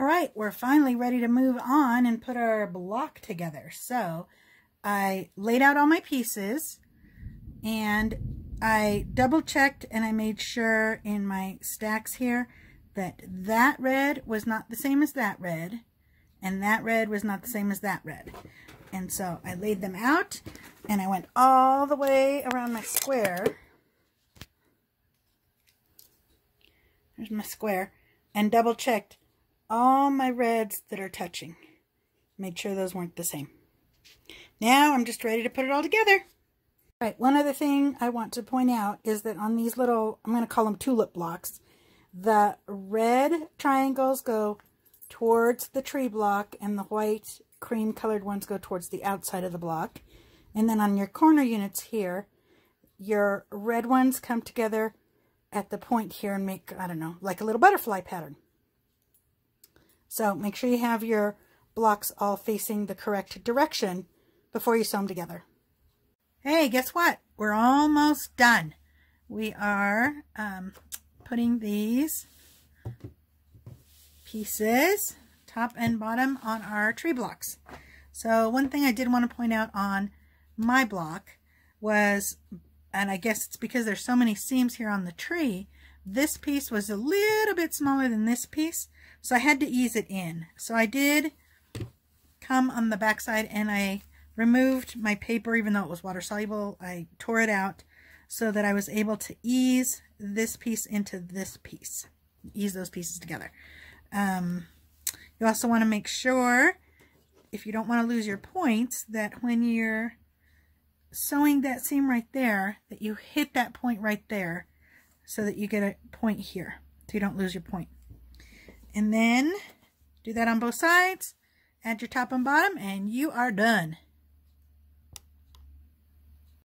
All right, we're finally ready to move on and put our block together. So I laid out all my pieces and I double checked and I made sure in my stacks here that that red was not the same as that red and that red was not the same as that red. And so I laid them out and I went all the way around my square. There's my square, and double checked all my reds that are touching. Made sure those weren't the same. Now I'm just ready to put it all together. All right, one other thing I want to point out is that on these little, I'm going to call them tulip blocks, the red triangles go towards the tree block and the white cream colored ones go towards the outside of the block. And then on your corner units here, your red ones come together at the point here and make, I don't know, like a little butterfly pattern. So make sure you have your blocks all facing the correct direction before you sew them together. Hey, guess what? We're almost done. We are putting these pieces, top and bottom, on our tree blocks. So one thing I did want to point out on my block was, and I guess it's because there's so many seams here on the tree, this piece was a little bit smaller than this piece. So I had to ease it in. So I did come on the back side and I removed my paper, even though it was water soluble. I tore it out so that I was able to ease this piece into this piece. Ease those pieces together. You also want to make sure, if you don't want to lose your points, that when you're sewing that seam right there, that you hit that point right there so that you get a point here, so you don't lose your point. And then do that on both sides, add your top and bottom, and you are done.